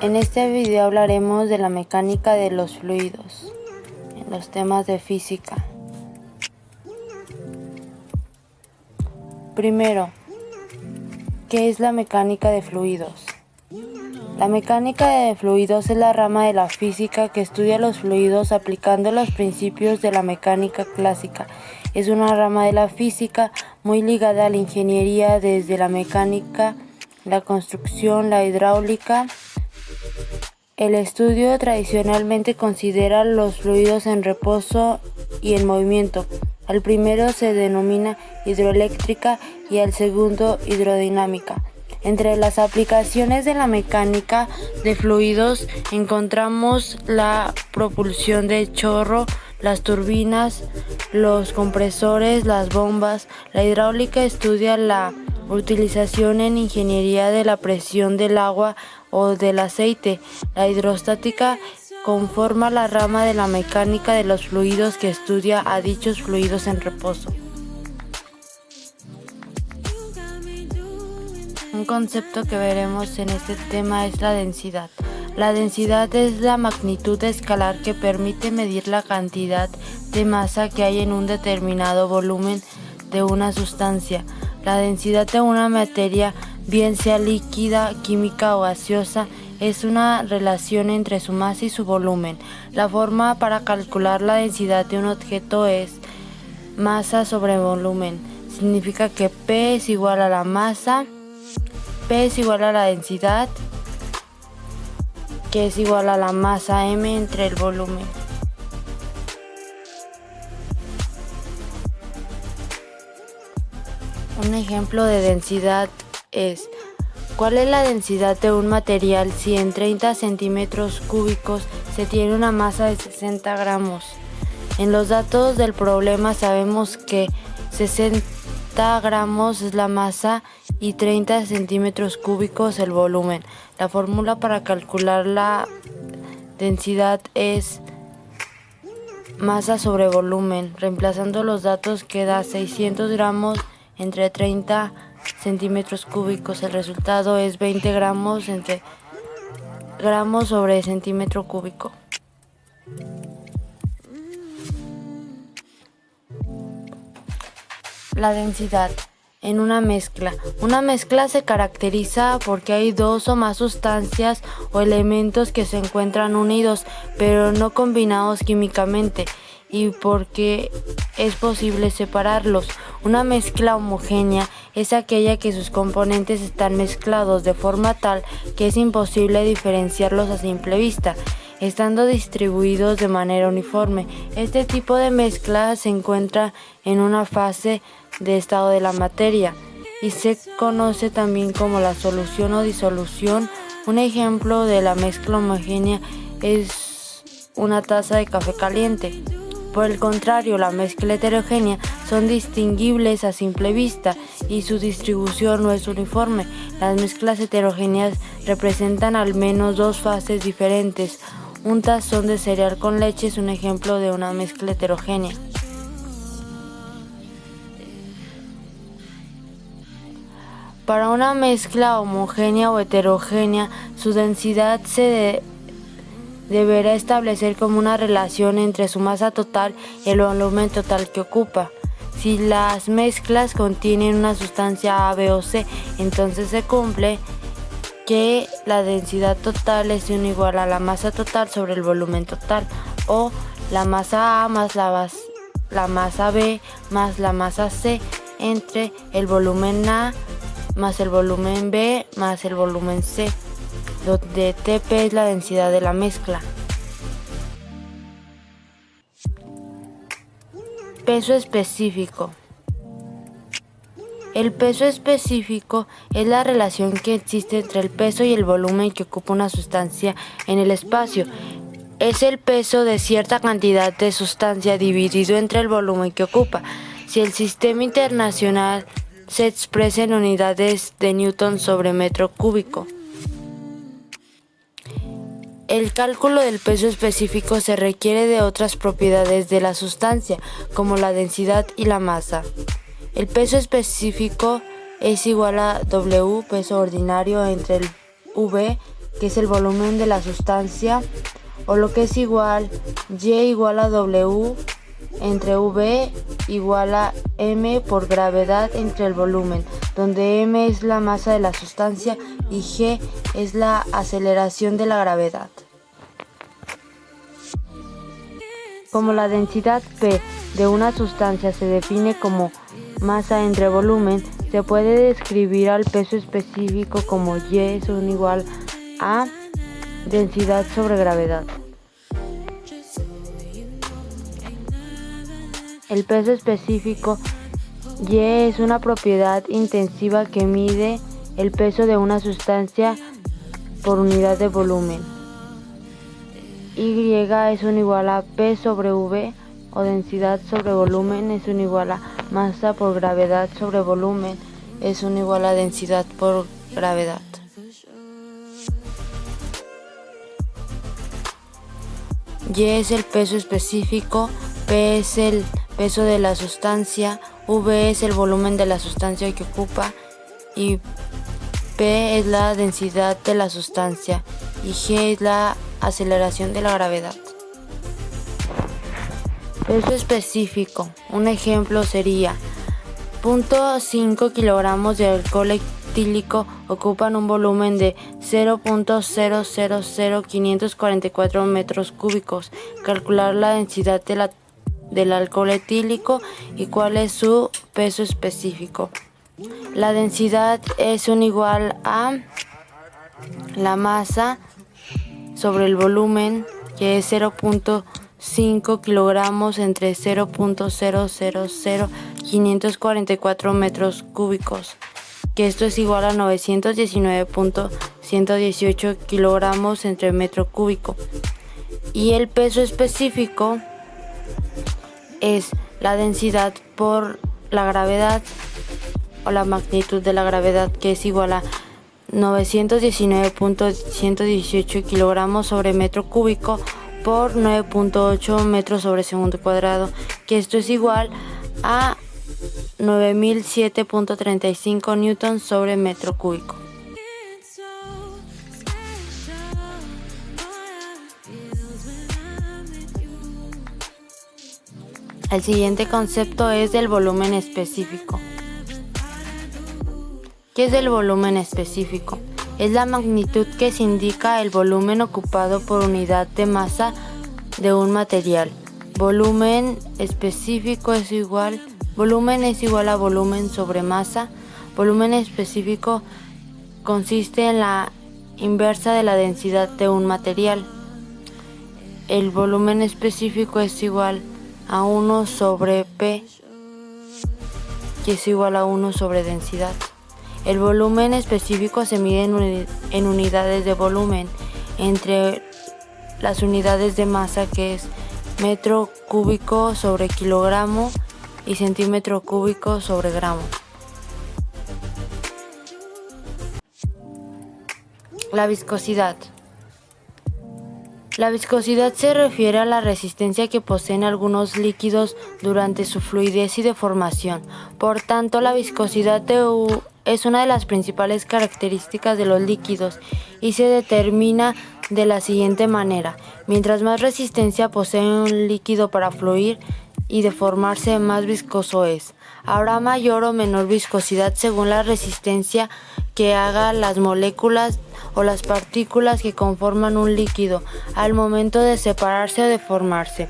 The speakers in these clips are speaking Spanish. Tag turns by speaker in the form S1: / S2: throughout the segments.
S1: En este video hablaremos de la mecánica de los fluidos, en los temas de física. Primero, ¿qué es la mecánica de fluidos? La mecánica de fluidos es la rama de la física que estudia los fluidos aplicando los principios de la mecánica clásica. Es una rama de la física muy ligada a la ingeniería, desde la mecánica, la construcción, la hidráulica. El estudio tradicionalmente considera los fluidos en reposo y en movimiento. Al primero se denomina hidroeléctrica y al segundo hidrodinámica. Entre las aplicaciones de la mecánica de fluidos encontramos la propulsión de chorro, las turbinas, los compresores, las bombas. La hidráulica estudia la utilización en ingeniería de la presión del agua o del aceite. La hidrostática conforma la rama de la mecánica de los fluidos que estudia a dichos fluidos en reposo. Un concepto que veremos en este tema es la densidad. La densidad es la magnitud escalar que permite medir la cantidad de masa que hay en un determinado volumen de una sustancia. La densidad de una materia, bien sea líquida, química o gaseosa, es una relación entre su masa y su volumen. La forma para calcular la densidad de un objeto es masa sobre volumen. Significa que P es igual a la masa, P es igual a la densidad, que es igual a la masa M entre el volumen. Un ejemplo de densidad es: ¿cuál es la densidad de un material si en 30 centímetros cúbicos se tiene una masa de 60 gramos? En los datos del problema sabemos que 60 gramos es la masa y 30 centímetros cúbicos el volumen. La fórmula para calcular la densidad es masa sobre volumen. Reemplazando los datos queda 600 gramos entre 30 centímetros cúbicos. El resultado es 20 gramos sobre centímetro cúbico. La densidad en una mezcla. Una mezcla se caracteriza porque hay dos o más sustancias o elementos que se encuentran unidos pero no combinados químicamente, y porque es posible separarlos. Una mezcla homogénea es aquella que sus componentes están mezclados de forma tal que es imposible diferenciarlos a simple vista, estando distribuidos de manera uniforme. Este tipo de mezcla se encuentra en una fase de estado de la materia y se conoce también como la solución o disolución. Un ejemplo de la mezcla homogénea es una taza de café caliente. Por el contrario, la mezcla heterogénea son distinguibles a simple vista y su distribución no es uniforme. Las mezclas heterogéneas representan al menos dos fases diferentes. Un tazón de cereal con leche es un ejemplo de una mezcla heterogénea. Para una mezcla homogénea o heterogénea, su densidad se deberá establecer como una relación entre su masa total y el volumen total que ocupa. Si las mezclas contienen una sustancia A, B o C, entonces se cumple que la densidad total es igual a la masa total sobre el volumen total, o la masa A más la masa B más la masa C entre el volumen A más el volumen B más el volumen C, donde Tp es la densidad de la mezcla. Peso específico. El peso específico es la relación que existe entre el peso y el volumen que ocupa una sustancia en el espacio. Es el peso de cierta cantidad de sustancia dividido entre el volumen que ocupa. Si el sistema internacional se expresa en unidades de newton sobre metro cúbico. El cálculo del peso específico se requiere de otras propiedades de la sustancia, como la densidad y la masa. El peso específico es igual a W, peso ordinario, entre el V, que es el volumen de la sustancia, o lo que es igual, Y igual a W entre V igual a M por gravedad entre el volumen, donde M es la masa de la sustancia y G es la aceleración de la gravedad. Como la densidad P de una sustancia se define como masa entre volumen, se puede describir al peso específico como Y es igual a densidad sobre gravedad. El peso específico Y es una propiedad intensiva que mide el peso de una sustancia por unidad de volumen. Y es igual a P sobre V, o densidad sobre volumen es igual a masa por gravedad sobre volumen es igual a densidad por gravedad. Y es el peso específico, P es el peso de la sustancia, V es el volumen de la sustancia que ocupa y P es la densidad de la sustancia y G es la aceleración de la gravedad. Peso específico. Un ejemplo sería 0.5 kilogramos de alcohol etílico ocupan un volumen de 0.000544 metros cúbicos. Calcular la densidad del alcohol etílico y cuál es su peso específico. La densidad es igual a la masa sobre el volumen, que es 0.5 kilogramos entre 0.000544 metros cúbicos, que esto es igual a 919.118 kilogramos entre metro cúbico. Y el peso específico es la densidad por la gravedad o la magnitud de la gravedad, que es igual a 919.118 kilogramos sobre metro cúbico por 9.8 metros sobre segundo cuadrado, que esto es igual a 9007.35 newtons sobre metro cúbico. El siguiente concepto es del volumen específico. ¿Qué es el volumen específico? Es la magnitud que se indica el volumen ocupado por unidad de masa de un material. Volumen específico es igual a volumen sobre masa. Volumen específico consiste en la inversa de la densidad de un material. El volumen específico es igual a 1 sobre P, que es igual a 1 sobre densidad. El volumen específico se mide en unidades de volumen, entre las unidades de masa, que es metro cúbico sobre kilogramo y centímetro cúbico sobre gramo. La viscosidad. La viscosidad se refiere a la resistencia que poseen algunos líquidos durante su fluidez y deformación. Por tanto, la viscosidad es una de las principales características de los líquidos y se determina de la siguiente manera. Mientras más resistencia posee un líquido para fluir y deformarse, más viscoso es. Habrá mayor o menor viscosidad según la resistencia que hagan las moléculas o las partículas que conforman un líquido al momento de separarse o deformarse.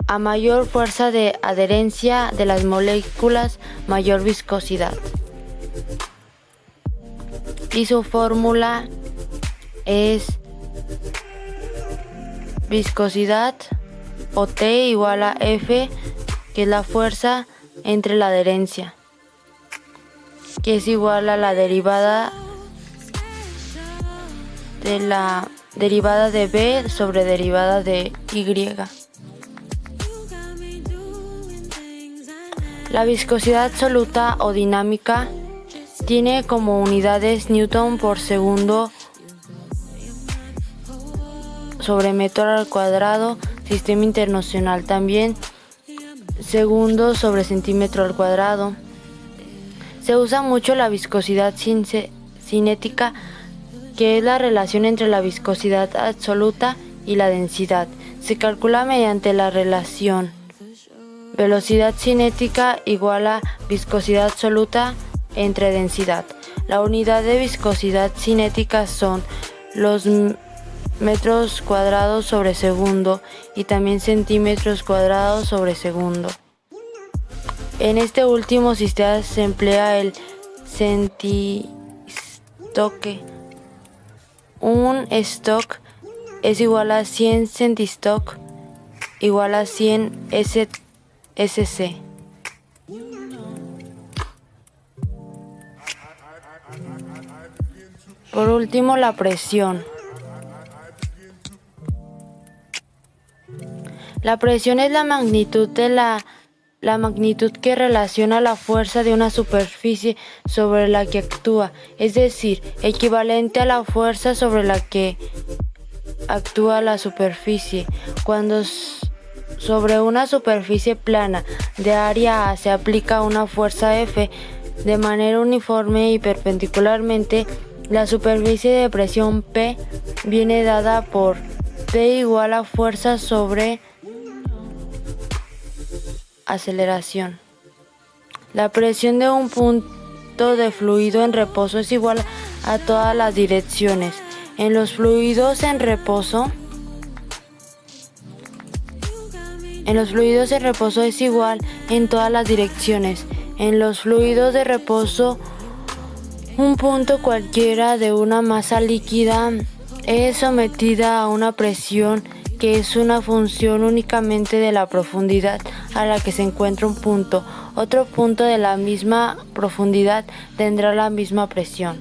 S1: A mayor fuerza de adherencia de las moléculas, mayor viscosidad. Y su fórmula es viscosidad o T igual a F, que es la fuerza entre la adherencia, que es igual a la derivada de B sobre derivada de Y. La viscosidad absoluta o dinámica tiene como unidades Newton por segundo sobre metro al cuadrado, sistema internacional. También segundos sobre centímetro al cuadrado, Se usa mucho la viscosidad cinética, que es la relación entre la viscosidad absoluta y la densidad. Se calcula mediante la relación velocidad cinética igual a viscosidad absoluta entre densidad. La unidad de viscosidad cinética son los metros cuadrados sobre segundo y también centímetros cuadrados sobre segundo. En este último sistema se emplea el centistoque. Un stock es igual a 100 centistock igual a 100 SC. Por último, la presión. La presión es la magnitud que relaciona la fuerza de una superficie sobre la que actúa, es decir, equivalente a la fuerza sobre la que actúa la superficie. Cuando sobre una superficie plana de área A se aplica una fuerza F de manera uniforme y perpendicularmente, la superficie de presión P viene dada por P igual a fuerza sobre aceleración. La presión de un punto de fluido en reposo es igual a todas las direcciones. En los fluidos en reposo es igual en todas las direcciones. En los fluidos de reposo, un punto cualquiera de una masa líquida es sometida a una presión que es una función únicamente de la profundidad a la que se encuentra un punto. Otro punto de la misma profundidad tendrá la misma presión.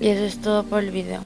S1: Y eso es todo por el video.